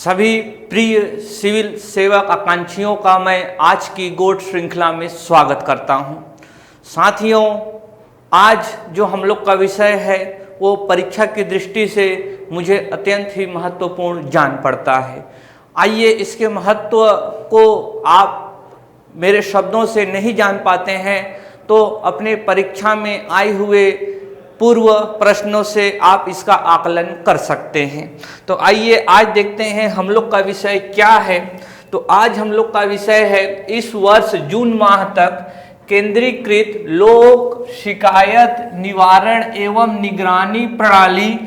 सभी प्रिय सिविल सेवक आकांक्षियों का मैं आज की गोट श्रृंखला में स्वागत करता हूं। साथियों, आज जो हम लोग का विषय है वो परीक्षा की दृष्टि से मुझे अत्यंत ही महत्वपूर्ण जान पड़ता है। आइए इसके महत्व को आप मेरे शब्दों से नहीं जान पाते हैं तो अपने परीक्षा में आए हुए पूर्व प्रश्नों से आप इसका आकलन कर सकते हैं। तो आइए आज देखते हैं हम लोग का विषय क्या है। तो आज हम लोग का विषय है इस वर्ष जून माह तक केंद्रीकृत लोक शिकायत निवारण एवं निगरानी प्रणाली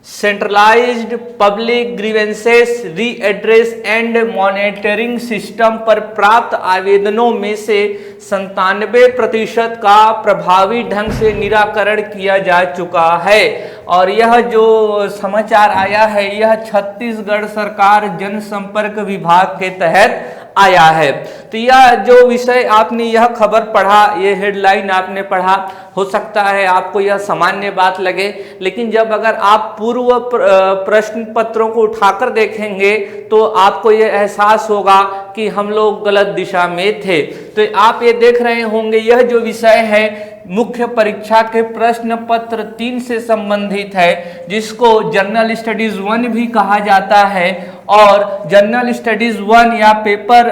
centralised public grievances redress and monitoring system पर प्राप्त आवेदनों में से 97% का प्रभावी ढंग से निराकरण किया जा चुका है। और यह जो समाचार आया है यह छत्तीसगढ़ सरकार जनसंपर्क विभाग के तहत आया है। तो यह जो विषय आपने यह खबर पढ़ा, ये हेडलाइन आपने पढ़ा, हो सकता है आपको यह सामान्य बात लगे, लेकिन जब अगर आप पूर्व प्रश्न पत्रों को उठाकर देखेंगे तो आपको यह एहसास होगा कि हम लोग गलत दिशा में थे। तो आप ये देख रहे होंगे यह जो विषय है मुख्य परीक्षा के प्रश्न पत्र 3 से संबंधित है, जिसको जनरल स्टडीज 1 भी कहा जाता है। और जनरल स्टडीज 1 या पेपर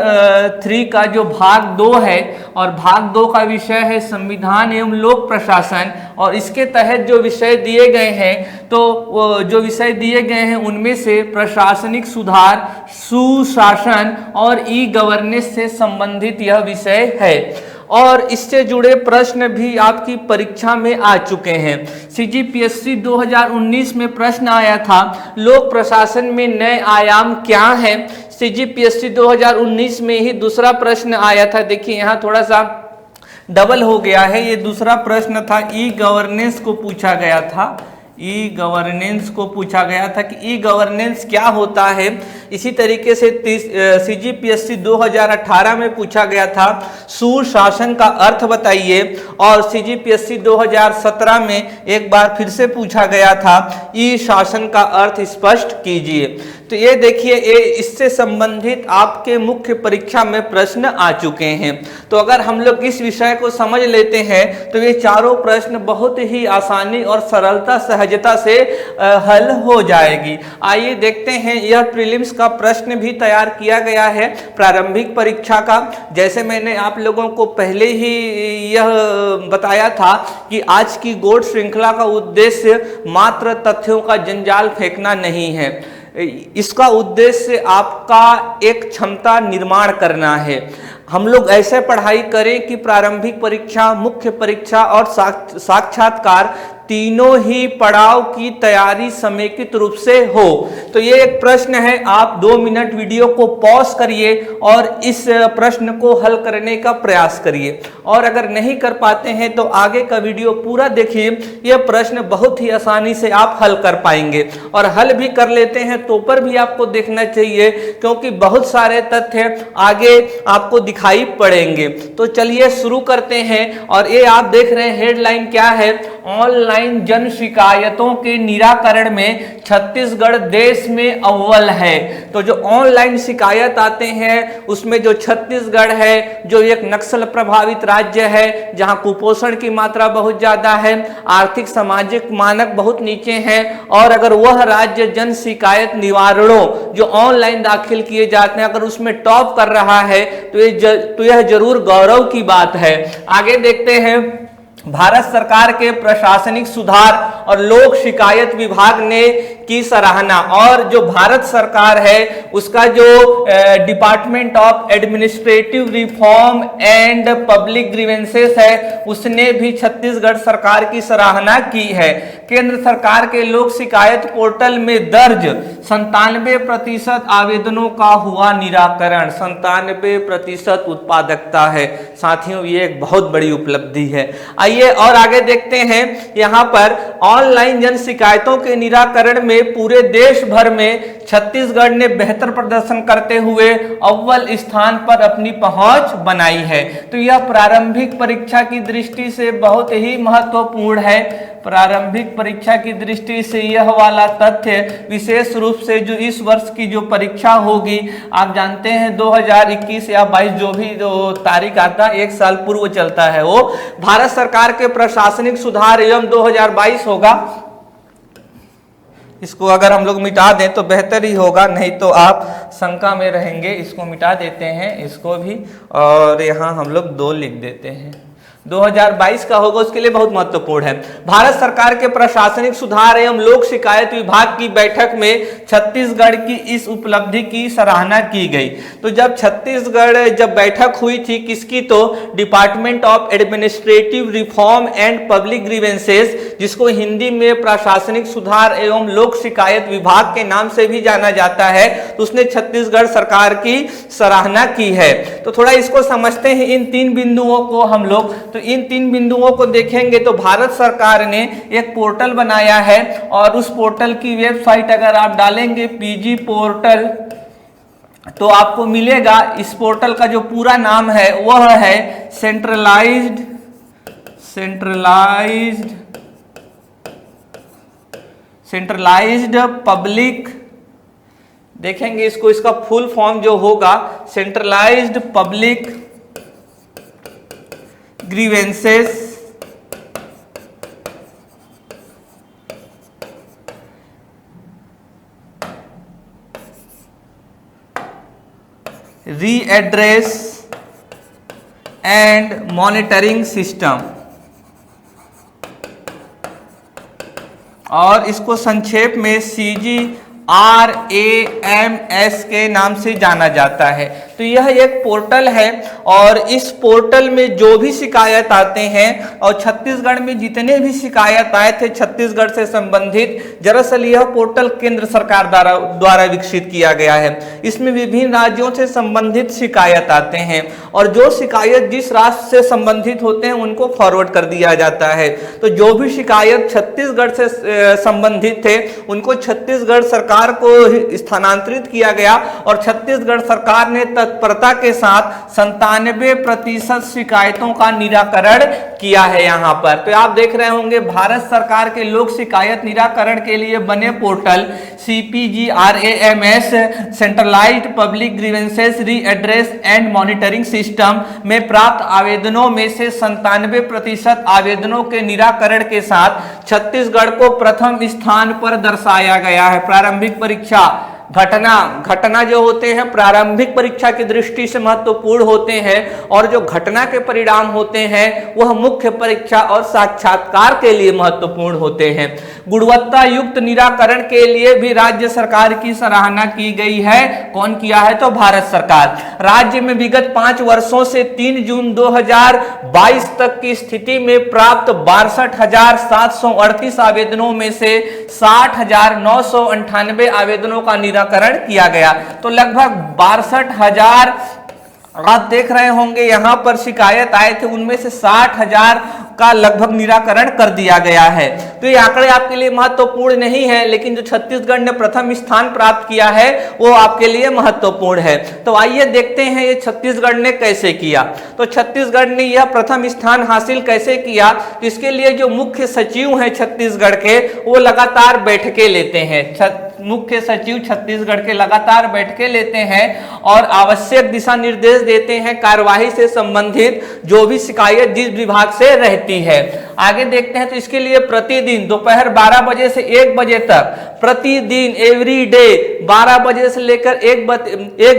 3 का जो भाग 2 है, और भाग 2 का विषय है संविधान एवं लोक प्रशासन। और इसके तहत जो विषय दिए गए हैं, तो जो विषय दिए गए हैं उनमें से प्रशासनिक सुधार, सुशासन और ई गवर्नेंस से संबंधित यह विषय है। और इससे जुड़े प्रश्न भी आपकी परीक्षा में आ चुके हैं। सीजीपीएससी 2019 में प्रश्न आया था लोक प्रशासन में नए आयाम क्या है। सीजीपीएससी 2019 में ही दूसरा प्रश्न आया था। देखिए यहाँ थोड़ा सा डबल हो गया है। ये दूसरा प्रश्न था ई गवर्नेंस को पूछा गया था। ई गवर्नेंस को पूछा गया था कि ई गवर्नेंस क्या होता है। इसी तरीके से सीजीपीएससी 2018 में पूछा गया था सुशासन का अर्थ बताइए। और सीजीपीएससी 2017 में एक बार फिर से पूछा गया था ई शासन का अर्थ स्पष्ट कीजिए। तो ये देखिए, ये इससे संबंधित आपके मुख्य परीक्षा में प्रश्न आ चुके हैं। तो अगर हम लोग इस विषय को समझ लेते हैं तो ये चारों प्रश्न बहुत ही आसानी और सरलता सहजता से हल हो जाएगी। आइए देखते हैं, यह प्रीलिम्स का प्रश्न भी तैयार किया गया है प्रारंभिक परीक्षा का। जैसे मैंने आप लोगों को पहले ही यह बताया था कि आज की गोट श्रृंखला का उद्देश्य मात्र तथ्यों का जंजाल फेंकना नहीं है। इसका उद्देश्य आपका एक क्षमता निर्माण करना है। हम लोग ऐसे पढ़ाई करें कि प्रारंभिक परीक्षा, मुख्य परीक्षा और साक्षात्कार तीनों ही पड़ाव की तैयारी समेकित रूप से हो। तो ये एक प्रश्न है, आप 2 मिनट वीडियो को पॉज करिए और इस प्रश्न को हल करने का प्रयास करिए। और अगर नहीं कर पाते हैं तो आगे का वीडियो पूरा देखिए। यह प्रश्न बहुत ही आसानी से आप हल कर पाएंगे। और हल भी कर लेते हैं तो पर भी आपको देखना चाहिए, क्योंकि बहुत सारे तथ्य आगे आपको दिखाई पड़ेंगे। तो चलिए शुरू करते हैं। और ये आप देख रहे हैं हेडलाइन क्या है, ऑनलाइन जन शिकायतों के निराकरण में छत्तीसगढ़ देश में अव्वल है। तो जो ऑनलाइन शिकायत आते हैं उसमें जो छत्तीसगढ़ है, जो एक नक्सल प्रभावित राज्य है, जहां कुपोषण की मात्रा बहुत ज्यादा है, आर्थिक सामाजिक मानक बहुत नीचे हैं, और अगर वह राज्य जन शिकायत निवारणों जो ऑनलाइन दाखिल किए जाते हैं अगर उसमें टॉप कर रहा है तो यह जरूर गौरव की बात है। आगे देखते हैं, भारत सरकार के प्रशासनिक सुधार और लोक शिकायत विभाग ने की सराहना। और जो भारत सरकार है उसका जो department of administrative reform and public grievances है उसने भी छत्तीसगढ़ सरकार की सराहना की है। केंद्र सरकार के लोक शिकायत पोर्टल में दर्ज 97% आवेदनों का हुआ निराकरण। 97% उत्पादकता है साथियों, ये एक बहुत बड़ी उपलब्धि है। आइए आइए और आगे देखते हैं। यहाँ पर ऑनलाइन जन शिकायतों के निराकरण में पूरे देश भर में छत्तीसगढ़ ने बेहतर प्रदर्शन करते हुए अव्वल स्थान पर अपनी पहुंच बनाई है। तो यह प्रारंभिक परीक्षा की दृष्टि से बहुत ही महत्वपूर्ण है। प्रारंभिक परीक्षा की दृष्टि से यह वाला तथ्य विशेष रूप से जो इस वर्ष की जो परीक्षा होगी, आप जानते हैं 2021 या 22 जो भी जो तारीख आता है, एक साल पूर्व चलता है, वो भारत सरकार के प्रशासनिक सुधार एवं 2022 होगा। इसको अगर हम लोग मिटा दें तो बेहतर ही होगा, नहीं तो आप शंका में रहेंगे। इसको मिटा देते हैं, इसको भी, और यहाँ हम लोग 2 लिख देते हैं। 2022 का होगा, उसके लिए बहुत महत्वपूर्ण है। भारत सरकार के प्रशासनिक सुधार एवं लोक शिकायत विभाग की बैठक में छत्तीसगढ़ की इस उपलब्धि की सराहना की गई। तो जब छत्तीसगढ़ जब बैठक हुई थी किसकी, तो department of administrative reform and public grievances, जिसको हिंदी में प्रशासनिक सुधार एवं लोक शिकायत विभाग के नाम से भी जाना जाता है, तो उसने छत्तीसगढ़ सरकार की सराहना की है। तो थोड़ा इसको समझते हैं, इन 3 बिंदुओं को हम लोग। तो इन 3 बिंदुओं को देखेंगे तो भारत सरकार ने एक पोर्टल बनाया है, और उस पोर्टल की वेबसाइट अगर आप डालेंगे पीजी पोर्टल, तो आपको मिलेगा। इस पोर्टल का जो पूरा नाम है वह है सेंट्रलाइज्ड पब्लिक, देखेंगे इसको, इसका फुल फॉर्म जो होगा centralised public grievances redress and monitoring system, और इसको संक्षेप में CGRAMS के नाम से जाना जाता है। तो यह एक पोर्टल है, और इस पोर्टल में जो भी शिकायत आते हैं, और छत्तीसगढ़ में जितने भी शिकायत आए थे छत्तीसगढ़ से संबंधित, दरअसल यह पोर्टल केंद्र सरकार द्वारा विकसित किया गया है। इसमें विभिन्न राज्यों से संबंधित शिकायत आते हैं, और जो शिकायत जिस राज्य से संबंधित होते हैं उनको फॉरवर्ड कर दिया जाता है। तो जो भी शिकायत छत्तीसगढ़ से संबंधित थे उनको छत्तीसगढ़ सरकार को स्थानांतरित किया गया, और छत्तीसगढ़ सरकार ने तत्परता के साथ 97% शिकायतों का निराकरण किया है यहाँ पर। तो आप देख रहे होंगे भारत सरकार के लोक शिकायत निराकरण के लिए बने portal CPGRAMS centralised public grievances redress and monitoring system में प्राप्त आवेदनों में से 97% आवेदनों के निराकरण के साथ छत्तीसगढ़ को प्रथम स्थान पर दर्शाया गया है। प्रारंभिक परीक्षा घटना जो होते हैं प्रारंभिक परीक्षा की दृष्टि से महत्वपूर्ण होते हैं, और जो घटना के परिणाम होते हैं वह मुख्य परीक्षा और साक्षात्कार के लिए महत्वपूर्ण होते हैं। गुणवत्ता युक्त निराकरण के लिए भी राज्य सरकार की सराहना की गई है। कौन किया है, तो भारत सरकार। राज्य में विगत 5 वर्षों से 3 जून 2022 तक की स्थिति में प्राप्त 62,738 आवेदनों में से 60,998 आवेदनों का निराकरण किया गया। तो लगभग 62,000 आप देख रहे होंगे यहाँ पर शिकायत आए थे, उनमें से 60,000 का लगभग निराकरण कर दिया गया है। तो ये आंकड़े आपके लिए महत्वपूर्ण नहीं है, लेकिन जो छत्तीसगढ़ ने प्रथम स्थान प्राप्त किया है वो आपके लिए महत्वपूर्ण है। तो आइए देखते हैं ये छत्तीसगढ़ ने कैसे किया। तो छत्तीसगढ़ ने यह प्रथम स्थान हासिल कैसे किया, इसके लिए जो मुख्य सचिव हैं छत्तीसगढ़ के, वो लगातार बैठकें लेते हैं। मुख्य सचिव छत्तीसगढ़ के लगातार बैठकें लेते हैं और आवश्यक दिशा निर्देश देते हैं कार्यवाही से संबंधित जो भी शिकायत जिस विभाग से रहती है। आगे देखते हैं, तो इसके लिए प्रतिदिन दोपहर 12 बजे से 1 बजे तक, प्रतिदिन एवरी डे 12 बजे से लेकर 1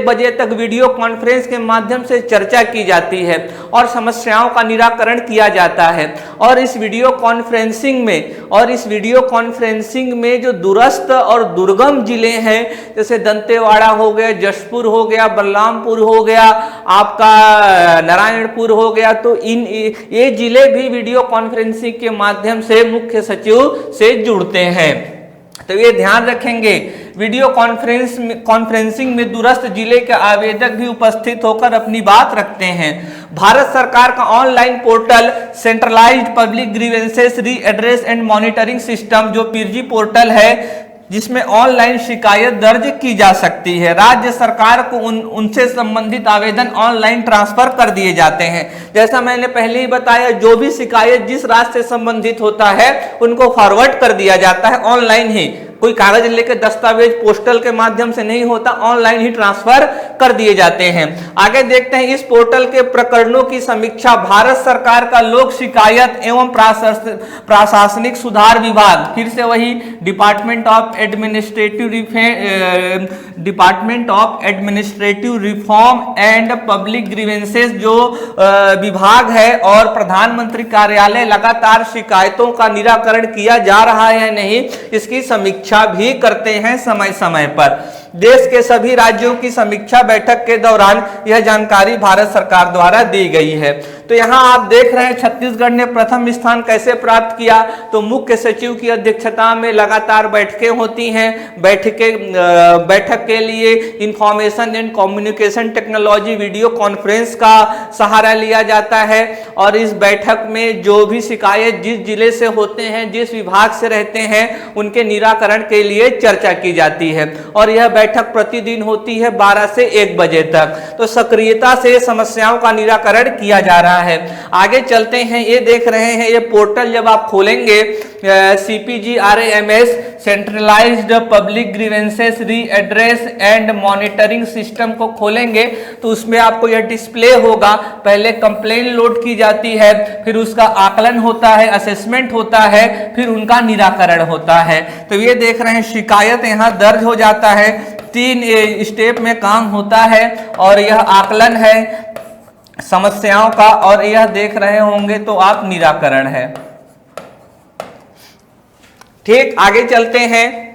बजे तक वीडियो कॉन्फ्रेंस के माध्यम से चर्चा की जाती है और समस्याओं का निराकरण किया जाता है। और इस वीडियो कॉन्फ्रेंसिंग में जो दूरस्थ और दुर्गम जिले हैं, जैसे दंतेवाड़ा हो गया, जशपुर हो गया, बलरामपुर हो गया, आपका नारायणपुर हो गया, तो ये जिले भी वीडियो कॉन्फ्रेंसिंग के माध्यम से मुख्य सचिव से जुड़ते हैं। तो ये ध्यान रखेंगे। वीडियो कॉन्फ्रेंसिंग में दूरस्थ जिले के आवेदक भी उपस्थित होकर अपनी बात रखते हैं। भारत सरकार का online portal centralised public grievances redress and monitoring system, जो पीरजी पोर्टल है, जिसमें ऑनलाइन शिकायत दर्ज की जा सकती है। राज्य सरकार को उनसे संबंधित आवेदन ऑनलाइन ट्रांसफर कर दिए जाते हैं। जैसा मैंने पहले ही बताया, जो भी शिकायत जिस राज्य से संबंधित होता है उनको फॉरवर्ड कर दिया जाता है ऑनलाइन ही। कोई कागज लेकर दस्तावेज पोस्टल के माध्यम से नहीं होता, ऑनलाइन ही ट्रांसफर कर दिए जाते हैं। आगे देखते हैं, इस पोर्टल के प्रकरणों की समीक्षा भारत सरकार का लोक शिकायत एवं प्रशासनिक सुधार विभाग, फिर से वही department of administrative reform and public grievances जो विभाग है, और प्रधानमंत्री कार्यालय लगातार शिकायतों का निराकरण किया जा रहा है या नहीं, इसकी समीक्षा भी करते हैं समय समय पर। देश के सभी राज्यों की समीक्षा बैठक के दौरान यह जानकारी भारत सरकार द्वारा दी गई है। तो यहाँ आप देख रहे हैं छत्तीसगढ़ ने प्रथम स्थान कैसे प्राप्त किया। तो मुख्य सचिव की अध्यक्षता में लगातार बैठकें होती हैं। बैठक के लिए information and communication technology video conference का सहारा लिया जाता है, और इस बैठक में जो भी शिकायत जिस जिले से होते हैं, जिस विभाग से रहते हैं, उनके निराकरण के लिए चर्चा की जाती है। और यह बैठक प्रतिदिन होती है 12 से 1 बजे तक। तो सक्रियता से समस्याओं का निराकरण किया जा रहा है। आगे चलते हैं, ये देख रहे हैं, ये पोर्टल जब आप खोलेंगे CPGRAMS centralised public grievances redress and monitoring system को खोलेंगे तो उसमें आपको यह डिस्प्ले होगा। पहले कंप्लेन लोड की जाती है, फिर उसका आकलन होता है, असेसमेंट होता है, फिर उनका निराकरण होता है। तो ये देख रहे हैं, शिकायत यहाँ दर्ज हो जाता है, 3 स्टेप में काम होता है, और यह आकलन है समस्याओं का, और यह देख रहे होंगे तो आप निराकरण है। ठीक, आगे चलते हैं,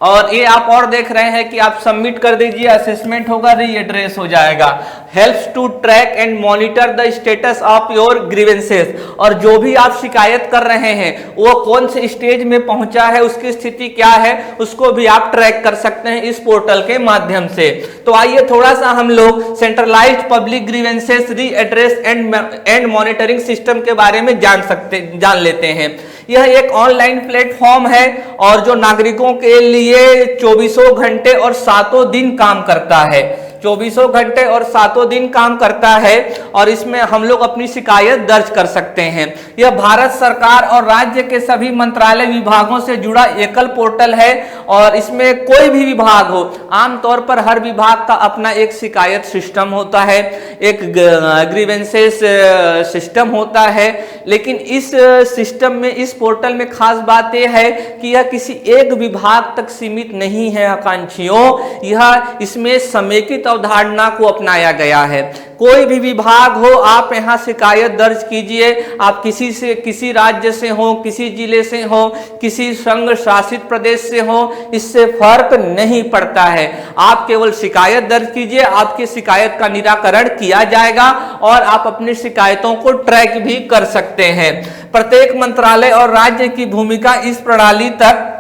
और ये आप और देख रहे हैं कि आप सबमिट कर दीजिए, असेसमेंट होगा, रीएड्रेस हो जाएगा। Helps to track and monitor the status of your grievances, और जो भी आप शिकायत कर रहे हैं वो कौन से स्टेज में पहुंचा है, उसकी स्थिति क्या है, उसको भी आप ट्रैक कर सकते हैं इस पोर्टल के माध्यम से। तो आइए थोड़ा सा हम लोग centralised public grievances redress and monitoring system के बारे में जान लेते हैं। यह एक ऑनलाइन प्लेटफॉर्म है, और जो नागरिकों के लिए 24 घंटे और 7 दिन काम करता है। 24 घंटे और 7 दिन काम करता है, और इसमें हम लोग अपनी शिकायत दर्ज कर सकते हैं। यह भारत सरकार और राज्य के सभी मंत्रालय विभागों से जुड़ा एकल पोर्टल है, और इसमें कोई भी विभाग हो, आमतौर पर हर विभाग का अपना एक शिकायत सिस्टम होता है, एक ग्रीवेंसेस सिस्टम होता है। लेकिन इस सिस्टम में, इस पोर्टल में खास बात यह है कि यह किसी एक विभाग तक सीमित नहीं है आकांक्षियों, यह इसमें समेकित अवधारणा को अपनाया गया है। कोई भी विभाग हो, आप यहाँ शिकायत दर्ज कीजिए। आप किसी राज्य से हो, किसी जिले से हो, किसी संघ शासित प्रदेश से हो, इससे फर्क नहीं पड़ता है। आप केवल शिकायत दर्ज कीजिए, आपकी शिकायत का निराकरण किया जाएगा, और आप अपनी शिकायतों को ट्रैक भी कर सकते हैं। प्रत्येक मंत्रालय और राज्य की भूमिका इस प्रणाली तक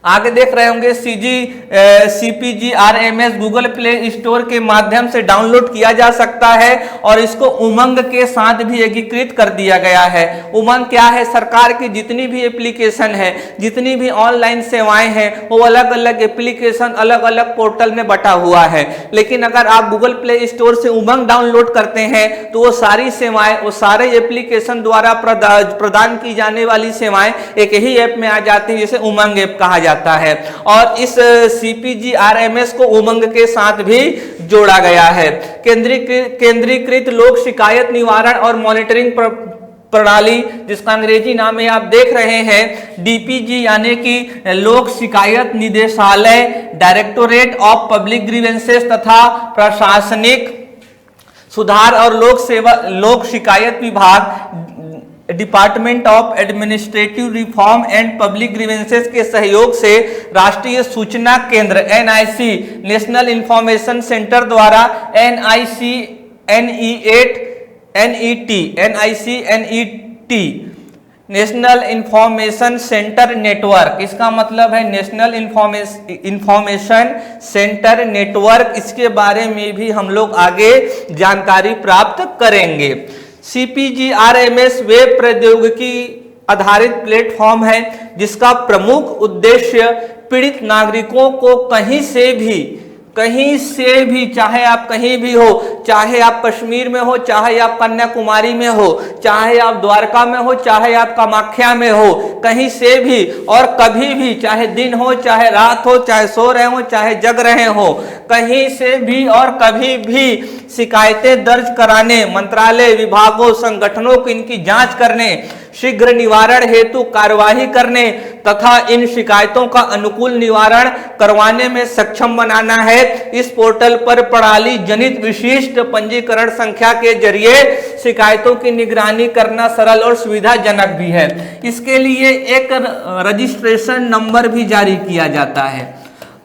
आगे देख रहे होंगे। CPGRAMS गूगल प्ले स्टोर के माध्यम से डाउनलोड किया जा सकता है, और इसको उमंग के साथ भी एकीकृत कर दिया गया है। उमंग क्या है? सरकार की जितनी भी एप्लीकेशन है, जितनी भी ऑनलाइन सेवाएं हैं, वो अलग अलग एप्लीकेशन, अलग अलग पोर्टल में बटा हुआ है। लेकिन अगर आप गूगल प्ले स्टोर से उमंग डाउनलोड करते हैं तो वो सारी सेवाएं, वो सारे एप्लीकेशन द्वारा प्रदान की जाने वाली सेवाएं एक ही ऐप में आ जाती है, जिसे उमंग ऐप कहा जाता है। और इस CPGRAMS को उमंग के साथ भी जोड़ा गया है। केंद्रीकृत लोक शिकायत निवारण और मॉनिटरिंग प्रणाली, जिसका अंग्रेजी नाम है आप देख रहे हैं DPG, यानी कि लोक शिकायत निदेशालय, डायरेक्टोरेट ऑफ पब्लिक ग्रीवेंसेस तथा प्रशासनिक सुधार और लोक शिकायत विभाग, department of administrative reform and public grievances के सहयोग से राष्ट्रीय सूचना केंद्र NIC, नेशनल इंफॉर्मेशन सेंटर द्वारा NIC-NET national information centre network, इसका मतलब है नेशनल इंफॉर्मेशन सेंटर नेटवर्क। इसके बारे में भी हम लोग आगे जानकारी प्राप्त करेंगे। CPGRMS वेब प्रौद्योगिकी आधारित प्लेटफॉर्म है जिसका प्रमुख उद्देश्य पीड़ित नागरिकों को कहीं से भी, चाहे आप कहीं भी हो, चाहे आप कश्मीर में हो, चाहे आप कन्याकुमारी में हो, चाहे आप द्वारका में हो, चाहे आप कामाख्या में हो, कहीं से भी और कभी भी, चाहे दिन हो, चाहे रात हो, चाहे सो रहे हो, चाहे जग रहे हो, कहीं से भी और कभी भी शिकायतें दर्ज कराने, मंत्रालय, विभागों, संगठनों को इनकी जांच करने, शीघ्र निवारण हेतु कार्यवाही करने तथा इन शिकायतों का अनुकूल निवारण करवाने में सक्षम बनाना है। इस पोर्टल पर प्रणाली जनित विशिष्ट पंजीकरण संख्या के जरिए शिकायतों की निगरानी करना सरल और सुविधाजनक भी है। इसके लिए एक रजिस्ट्रेशन नंबर भी जारी किया जाता है।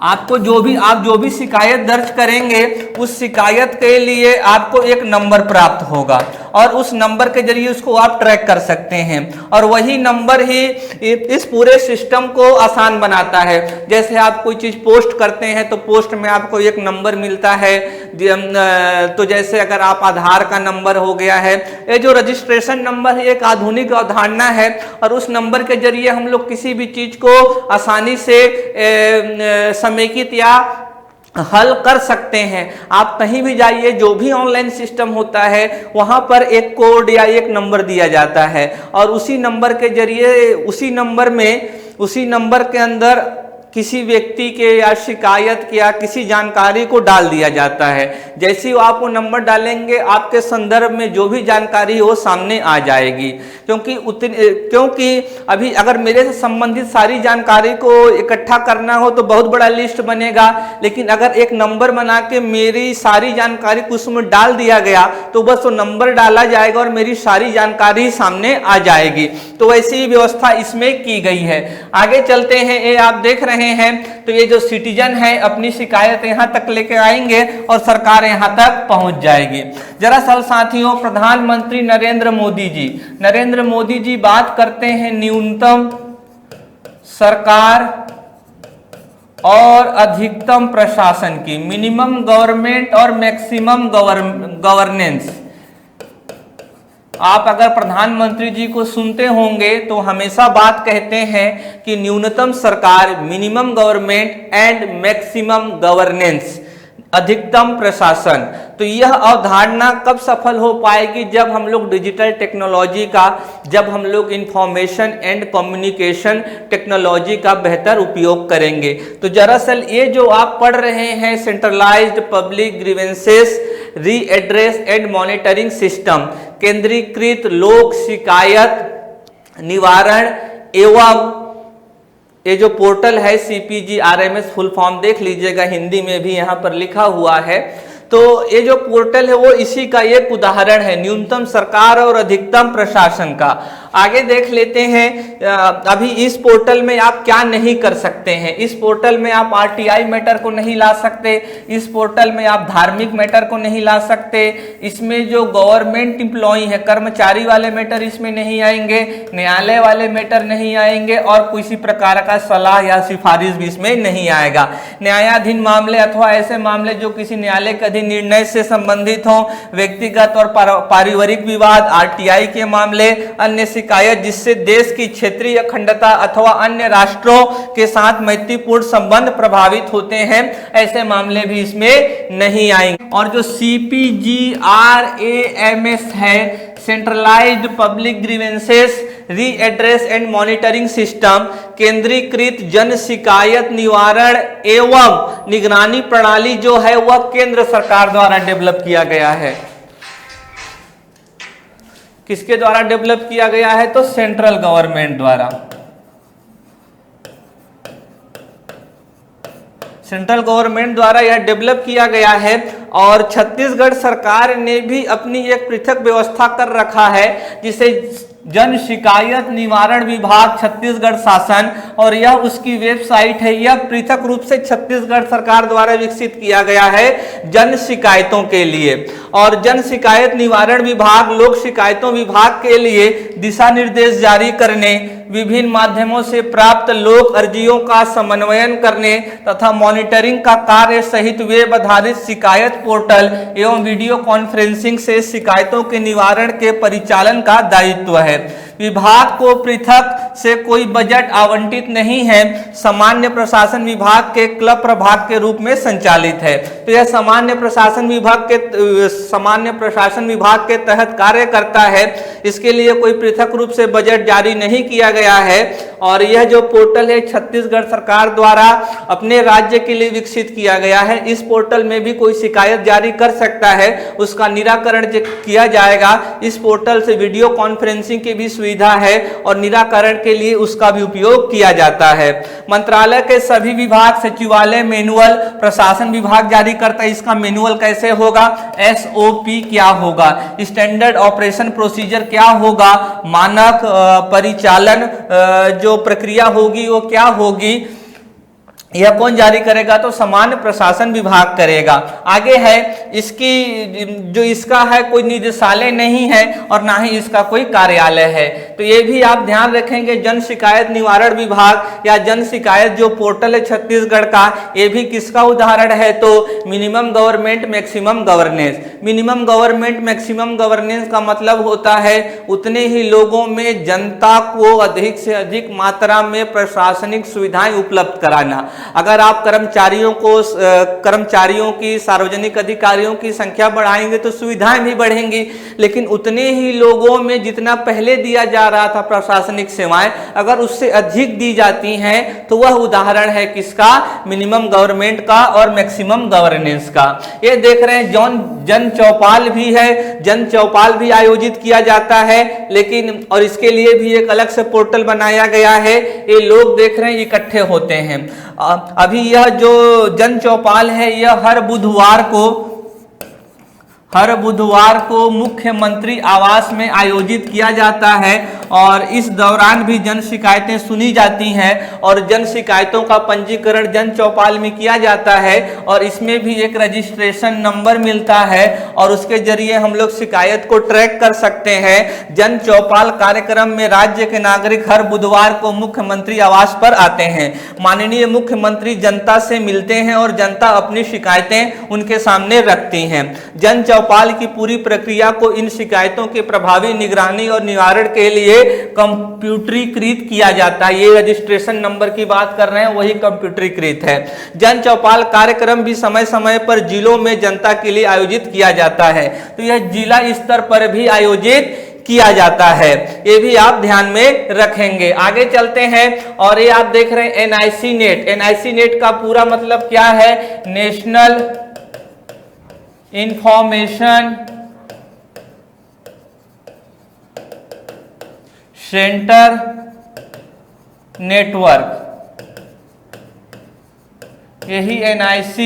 आपको आप जो भी शिकायत दर्ज करेंगे उस शिकायत के लिए आपको एक नंबर प्राप्त होगा और उस नंबर के जरिए उसको आप ट्रैक कर सकते हैं और वही नंबर ही इस पूरे सिस्टम को आसान बनाता है। जैसे आप कोई चीज पोस्ट करते हैं तो पोस्ट में आपको एक नंबर मिलता है, तो जैसे अगर आप आधार का नंबर हो गया है, ये जो रजिस्ट्रेशन नंबर है एक आधुनिक अवधारणा है और उस नंबर के जरिए हम लोग किसी भी चीज को आसानी से समेकित या हल कर सकते हैं। आप कहीं भी जाइए, जो भी ऑनलाइन सिस्टम होता है वहां पर एक कोड या एक नंबर दिया जाता है और उसी नंबर के जरिए उसी नंबर के अंदर किसी व्यक्ति के या शिकायत या किसी जानकारी को डाल दिया जाता है। जैसे ही आप वो नंबर डालेंगे आपके संदर्भ में जो भी जानकारी हो सामने आ जाएगी, क्योंकि अभी अगर मेरे से संबंधित सारी जानकारी को इकट्ठा करना हो तो बहुत बड़ा लिस्ट बनेगा, लेकिन अगर एक नंबर बना के मेरी सारी जानकारी उसमें डाल दिया गया तो बस वो नंबर डाला जाएगा और मेरी सारी जानकारी सामने आ जाएगी। तो वैसी ही व्यवस्था इसमें की गई है। आगे चलते हैं, ये आप देख रहे हैं तो ये जो सिटीजन है अपनी शिकायत यहां तक लेके आएंगे और सरकार यहां तक पहुंच जाएगी। दरअसल साथियों, प्रधानमंत्री नरेंद्र मोदी जी बात करते हैं न्यूनतम सरकार और अधिकतम प्रशासन की, मिनिमम गवर्नमेंट और मैक्सिमम गवर्नेंस। आप अगर प्रधानमंत्री जी को सुनते होंगे तो हमेशा बात कहते हैं कि न्यूनतम सरकार, minimum government and maximum governance, अधिकतम प्रशासन। तो यह अवधारणा कब सफल हो पाएगी? जब हम लोग डिजिटल टेक्नोलॉजी का, जब हम लोग इंफॉर्मेशन एंड कम्युनिकेशन टेक्नोलॉजी का बेहतर उपयोग करेंगे। तो दरअसल ये जो आप पढ़ रहे हैं centralised public grievances redress and monitoring system, केंद्रीकृत लोक शिकायत निवारण एवं ये जो पोर्टल है CPGRMS, फुल फॉर्म देख लीजिएगा, हिंदी में भी यहाँ पर लिखा हुआ है। तो ये जो पोर्टल है वो इसी का एक उदाहरण है, न्यूनतम सरकार और अधिकतम प्रशासन का। आगे देख लेते हैं अभी इस पोर्टल में आप क्या नहीं कर सकते हैं। इस पोर्टल में आप RTI मैटर को नहीं ला सकते, इस पोर्टल में आप धार्मिक मैटर को नहीं ला सकते, इसमें जो गवर्नमेंट एम्प्लॉई है, कर्मचारी वाले मैटर इसमें नहीं आएंगे, न्यायालय वाले मैटर नहीं आएंगे और किसी प्रकार का सलाह या सिफारिश भी इसमें नहीं आएगा। न्यायाधीन मामले अथवा ऐसे मामले जो किसी न्यायालय के अधीन निर्णय से संबंधित हों, व्यक्तिगत और पारिवारिक विवाद, RTI के मामले, अन्य शिकायत जिससे देश की क्षेत्रीय अखंडता अथवा अन्य राष्ट्रों के साथ मैत्रीपूर्ण संबंध प्रभावित होते हैं, ऐसे मामले भी इसमें नहीं आएंगे। और जो CPGRAMS है, centralised public grievances redress and monitoring system, केंद्रीकृत जन शिकायत निवारण एवं निगरानी प्रणाली जो है वह केंद्र सरकार द्वारा डेवलप किया गया है। किसके द्वारा डेवलप किया गया है? तो सेंट्रल गवर्नमेंट द्वारा। सेंट्रल गवर्नमेंट द्वारा यह डेवलप किया गया है और छत्तीसगढ़ सरकार ने भी अपनी एक पृथक व्यवस्था कर रखा है जिसे जन शिकायत निवारण विभाग छत्तीसगढ़ शासन और यह उसकी वेबसाइट है। यह पृथक रूप से छत्तीसगढ़ सरकार द्वारा विकसित किया गया है जन शिकायतों के लिए। और जन शिकायत निवारण विभाग लोक शिकायतों विभाग के लिए दिशा निर्देश जारी करने, विभिन्न माध्यमों से प्राप्त लोक अर्जियों का समन्वयन करने तथा मॉनिटरिंग का कार्य सहित वेब आधारित शिकायत पोर्टल एवं वीडियो कॉन्फ्रेंसिंग से शिकायतों के निवारण के परिचालन का दायित्व है। विभाग को पृथक से कोई बजट आवंटित नहीं है, सामान्य प्रशासन विभाग के क्लब प्रभाग के रूप में संचालित है। तो यह सामान्य प्रशासन विभाग के तहत कार्य करता है। इसके लिए कोई पृथक रूप से बजट जारी नहीं किया गया है। और यह जो पोर्टल है छत्तीसगढ़ सरकार द्वारा अपने राज्य के लिए विकसित किया गया है। इस पोर्टल में भी कोई शिकायत जारी कर सकता है, उसका निराकरण किया जाएगा। इस पोर्टल से वीडियो कॉन्फ्रेंसिंग की भी सुविधा है और निराकरण के लिए उसका भी उपयोग किया जाता है। मंत्रालय के सभी विभाग सचिवालय मैनुअल प्रशासन विभाग जारी करता है। इसका मैनुअल कैसे होगा, SOP क्या होगा, स्टैंडर्ड ऑपरेशन प्रोसीजर क्या होगा, मानक परिचालन जो प्रक्रिया होगी वो क्या होगी, यह कौन जारी करेगा, तो सामान्य प्रशासन विभाग करेगा। आगे है इसका है कोई निदेशालय नहीं है और ना ही इसका कोई कार्यालय है। तो ये भी आप ध्यान रखेंगे। जन शिकायत निवारण विभाग या जन शिकायत जो पोर्टल है छत्तीसगढ़ का, ये भी किसका उदाहरण है, तो minimum government maximum governance. Minimum government maximum governance का मतलब होता है उतने ही लोगों में जनता को अधिक से अधिक मात्रा में प्रशासनिक सुविधाएं उपलब्ध कराना। अगर आप कर्मचारियों की, सार्वजनिक अधिकारियों की संख्या बढ़ाएंगे तो सुविधाएं भी बढ़ेंगी, लेकिन उतने ही लोगों में जितना पहले दिया जा रहा था प्रशासनिक सेवाएं, अगर उससे अधिक दी जाती हैं तो वह उदाहरण है किसका, मिनिमम गवर्नमेंट का और मैक्सिमम गवर्नेंस का। ये देख रहे हैं जन चौपाल भी है, जन चौपाल भी आयोजित किया जाता है, लेकिन और इसके लिए भी एक अलग से पोर्टल बनाया गया है। ये लोग देख रहे हैं इकट्ठे होते हैं। अभी यह जो जन चौपाल है यह हर बुधवार को मुख्यमंत्री आवास में आयोजित किया जाता है और इस दौरान भी जन शिकायतें सुनी जाती हैं और जन शिकायतों का पंजीकरण जन चौपाल में किया जाता है और इसमें भी एक रजिस्ट्रेशन नंबर मिलता है और उसके जरिए हम लोग शिकायत को ट्रैक कर सकते हैं। जन चौपाल कार्यक्रम में राज्य के नागरिक हर बुधवार को मुख्यमंत्री आवास पर आते हैं। माननीय मुख्यमंत्री जनता से मिलते हैं और जनता अपनी शिकायतें उनके सामने रखती हैं। जन चौपाल की पूरी प्रक्रिया को इन शिकायतों के प्रभावी निगरानी और निवारण के लिए कंप्यूटरीकृत किया जाता है। ये रजिस्ट्रेशन नंबर की बात कर रहे हैं, वही कंप्यूटरीकृत है। जन चौपाल कार्यक्रम भी समय समय पर जिलों में जनता के लिए आयोजित किया जाता है। तो यह जिला स्तर पर भी आयोजित किया जाता है, ये भी आप ध्यान में रखेंगे। आगे चलते हैं और ये आप देख रहे हैं NIC नेट। NIC नेट का पूरा मतलब क्या है, नेशनल इंफॉर्मेशन सेंटर नेटवर्क, यही NIC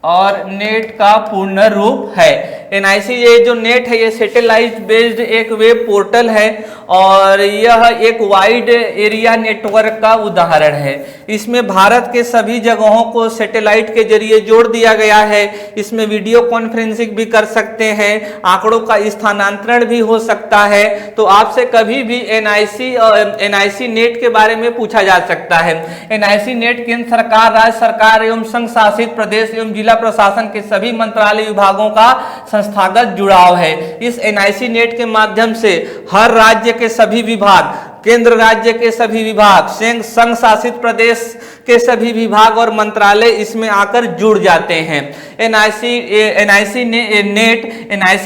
और नेट का पूर्ण रूप है। NIC ये जो नेट है ये सैटेलाइट बेस्ड एक वेब पोर्टल है और यह एक वाइड एरिया नेटवर्क का उदाहरण है। इसमें भारत के सभी जगहों को सैटेलाइट के जरिए जोड़ दिया गया है। इसमें वीडियो कॉन्फ्रेंसिंग भी कर सकते हैं, आंकड़ों का स्थानांतरण भी हो सकता है। तो आपसे कभी भी NIC नेट के बारे में पूछा जा सकता है। NIC नेट केंद्र सरकार, राज्य सरकार एवं संघ शासित प्रदेश एवं जिला प्रशासन के सभी मंत्रालय विभागों का संस्थागत जुड़ाव है। इस NIC नेट के माध्यम से हर राज्य के सभी विभाग, केंद्र राज्य के सभी विभाग, संघ शासित प्रदेश के सभी विभाग और मंत्रालय इसमें आकर जुड़ जाते हैं। NIC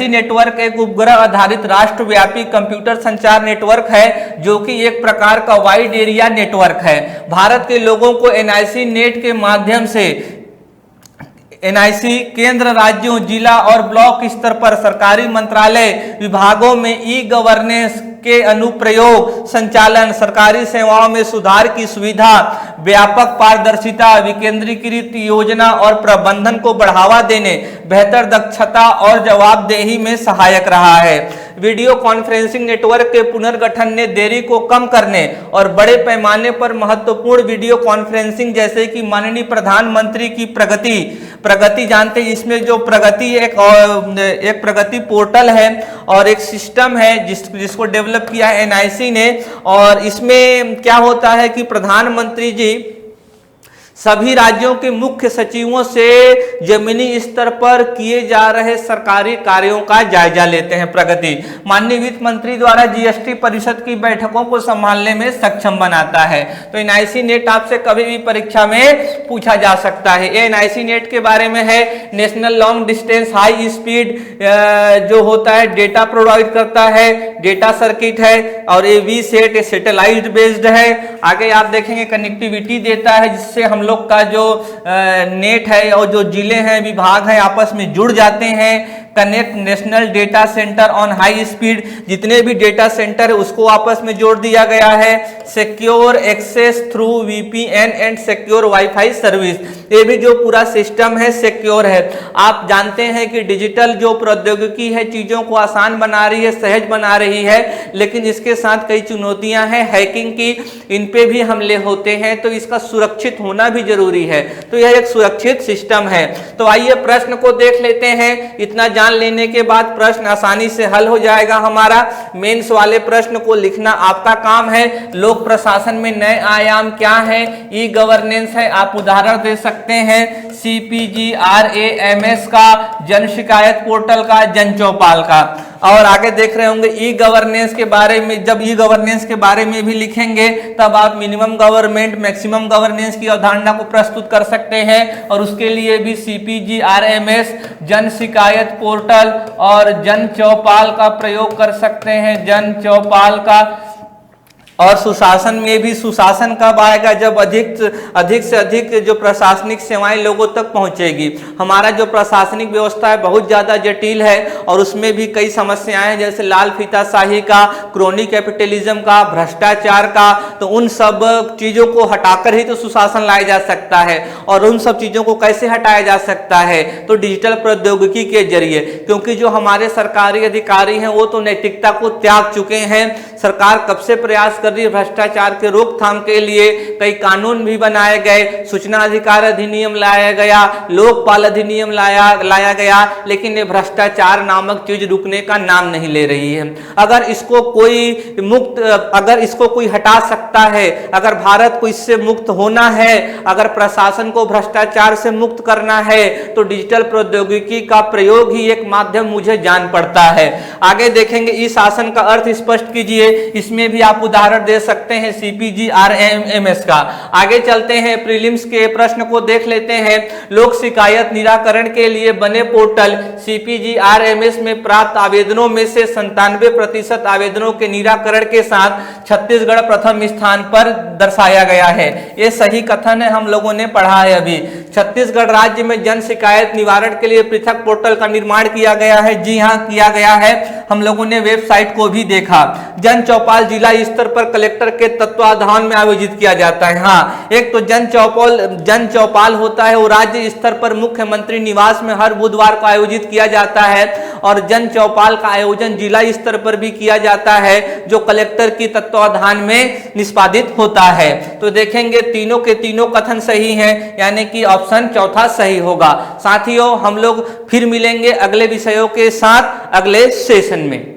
नेटवर्क एक उपग्रह आधारित राष्ट्रव्यापी कंप्यूटर संचार नेटवर्क है जो कि एक प्रकार का वाइड एरिया नेटवर्क है। भारत के लोगों को NIC नेट के माध्यम से NIC केंद्र, राज्यों, जिला और ब्लॉक स्तर पर सरकारी मंत्रालय विभागों में ई-गवर्नेंस के अनुप्रयोग, संचालन, सरकारी सेवाओं में सुधार की सुविधा, व्यापक पारदर्शिता, विकेंद्रीकृत योजना और प्रबंधन को बढ़ावा देने, बेहतर दक्षता और जवाबदेही में सहायक रहा है। वीडियो कॉन्फ्रेंसिंग नेटवर्क के पुनर्गठन ने देरी को कम करने और बड़े पैमाने पर महत्वपूर्ण वीडियो कॉन्फ्रेंसिंग जैसे कि माननीय प्रधानमंत्री की प्रगति जानते हैं, इसमें जो प्रगति एक प्रगति पोर्टल है और एक सिस्टम है जिसको डेवलप किया है एनआईसी ने। और इसमें क्या होता है कि प्रधानमंत्री जी सभी राज्यों के मुख्य सचिवों से जमीनी स्तर पर किए जा रहे सरकारी कार्यों का जायजा लेते हैं। प्रगति माननीय वित्त मंत्री द्वारा जीएसटी परिषद की बैठकों को संभालने में सक्षम बनाता है। तो एनआईसी नेट आपसे कभी भी परीक्षा में पूछा जा सकता है। ये एनआईसी नेट के बारे में है, national long distance high speed जो होता है डेटा प्रोवाइड करता है, डेटा सर्किट है। और ये वीसेट सैटेलाइट बेस्ड है। आगे आप देखेंगे कनेक्टिविटी देता है जिससे हम लोग का जो नेट है और जो जिले हैं विभाग हैं आपस में जुड़ जाते हैं। Connect national data centre on high speed, जितने भी डेटा सेंटर है उसको आपस में जोड़ दिया गया है। Secure access through VPN and secure WiFi service, ये भी जो पूरा सिस्टम है सिक्योर है। आप जानते हैं कि डिजिटल जो प्रौद्योगिकी है चीजों को आसान बना रही है, सहज बना रही है, लेकिन इसके साथ कई चुनौतियां हैं हैकिंग की, इन पे भी हमले होते हैं, तो इसका सुरक्षित होना भी जरूरी है। तो यह एक सुरक्षित सिस्टम है। तो आइए प्रश्न को देख लेते हैं। इतना जान लेने के बाद प्रश्न आसानी से हल हो जाएगा हमारा। मेंस वाले प्रश्न को लिखना आपका काम है। लोक प्रशासन में नए आयाम क्या है? ई गवर्नेंस है। आप उदाहरण दे सकते हैं CPGRAMS का, जन शिकायत पोर्टल का, जन चौपाल का। और आगे देख रहे होंगे ई गवर्नेंस के बारे में, जब ई गवर्नेंस के बारे में भी लिखेंगे तब आप मिनिमम गवर्नमेंट मैक्सिमम गवर्नेंस की अवधारणा को प्रस्तुत कर सकते हैं। और उसके लिए भी CPGRAMS, जन शिकायत पोर्टल और जन चौपाल का प्रयोग कर सकते हैं, जन चौपाल का। और सुशासन में भी सुशासन कब आएगा? जब अधिक से अधिक जो प्रशासनिक सेवाएं लोगों तक पहुंचेगी। हमारा जो प्रशासनिक व्यवस्था है बहुत ज़्यादा जटिल है और उसमें भी कई समस्याएं हैं, जैसे लाल फीताशाही का, क्रोनी कैपिटलिज्म का, भ्रष्टाचार का। तो उन सब चीज़ों को हटाकर ही तो सुशासन लाया जा सकता है। और उन सब चीज़ों को कैसे हटाया जा सकता है? तो डिजिटल प्रौद्योगिकी के जरिए, क्योंकि जो हमारे सरकारी अधिकारी हैं वो तो नैतिकता को त्याग चुके हैं। सरकार कब से प्रयास कर रही है भ्रष्टाचार के रोकथाम के लिए, कई कानून भी बनाए गए, सूचना अधिकार अधिनियम लाया गया, लोकपाल अधिनियम लाया गया, लेकिन ये भ्रष्टाचार नामक चीज रुकने का नाम नहीं ले रही है। अगर इसको कोई हटा सकता है, अगर भारत को इससे मुक्त होना है, अगर प्रशासन को भ्रष्टाचार से मुक्त करना है, तो डिजिटल प्रौद्योगिकी का प्रयोग ही एक माध्यम मुझे जान पड़ता है। आगे देखेंगे ई शासन का अर्थ स्पष्ट कीजिए। इसमें भी आप उदाहरण दे सकते हैं CPGRAMS का। आगे चलते हैं, प्रीलिम्स के प्रश्न को देख लेते हैं। लोक शिकायत निराकरण के लिए बने पोर्टल CPGRAMS में प्राप्त आवेदनों में से 97% आवेदनों के निराकरण के साथ छत्तीसगढ़ प्रथम स्थान पर दर्शाया गया है। यह सही कथन है, हम लोगों ने पढ़ा है अभी। छत्तीसगढ़ राज्य में जन शिकायत निवारण के लिए पृथक पोर्टल का निर्माण किया गया है। जी हाँ, किया गया है, हम लोगों ने वेबसाइट को भी देखा। जन चौपाल जिला स्तर पर कलेक्टर के तत्वाधान में आयोजित किया जाता है। हाँ, एक तो जन चौपाल होता है, वो राज्य स्तर पर मुख्यमंत्री निवास में हर बुधवार को आयोजित किया जाता है। और जन चौपाल का आयोजन जिला स्तर पर भी किया जाता है, जो कलेक्टर की तत्वाधान में निष्पादित होता है। तो देखेंगे तीनों के तीनों कथन सही हैं, यानी कि ऑप्शन चौथा सही होगा। साथियों, हम लोग फिर मिलेंगे अगले विषयों के साथ अगले सेशन में।